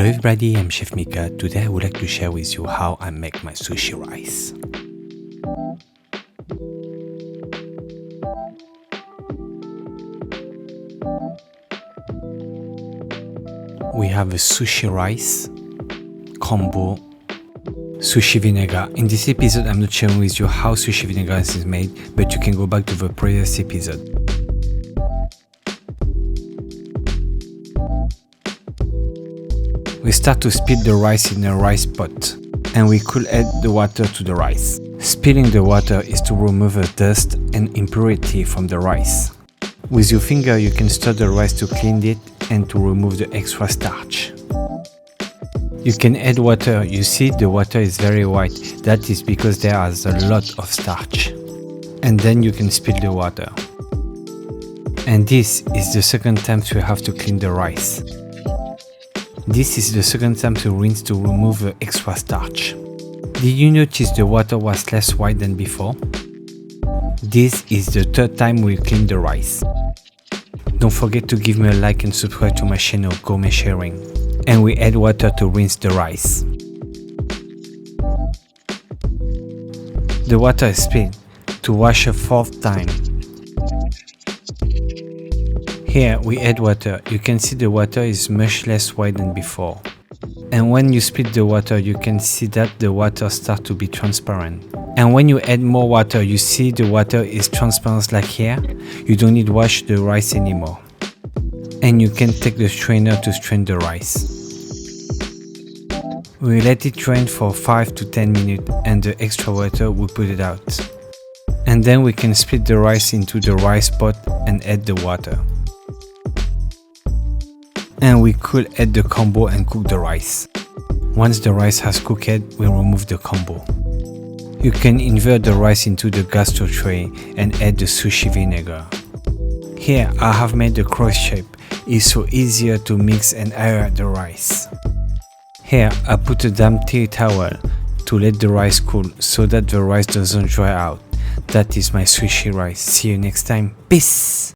Hello everybody, I'm Chef Mika. Today I would like to share with you how I make my sushi rice. We have a sushi rice combo, sushi vinegar. In this episode I'm not sharing with you how sushi vinegar is made, but you can go back to the previous episode. We start to split the rice in a rice pot, and we could add the water to the rice. Spilling the water is to remove the dust and impurity from the rice. With your finger you can stir the rice to clean it and to remove the extra starch. You can add water. You see the water is very white. That is because there is a lot of starch. And then you can spill the water. And this is the second time you have to clean the rice. This is the second time to rinse to remove the extra starch. Did you notice the water was less white than before? This is the third time we clean the rice. Don't forget to give me a like and subscribe to my channel Gourmet Sharing. And we add water to rinse the rice. The water is spilled to wash a fourth time. Here we add water. You can see the water is much less white than before. And when you split the water, you can see that the water starts to be transparent. And when you add more water, you see the water is transparent like here. You don't need to wash the rice anymore. And you can take the strainer to strain the rice. We let it drain for 5 to 10 minutes, and the extra water we put it out. And then we can split the rice into the rice pot and add the water. And we could add the combo and cook the rice. Once the rice has cooked, we remove the combo. You can invert the rice into the gastro tray and add the sushi vinegar. Here I have made the cross shape. It's so easier to mix and air the rice. Here I put a damp tea towel to let the rice cool so that the rice doesn't dry out. That is my sushi rice. See you next time. Peace!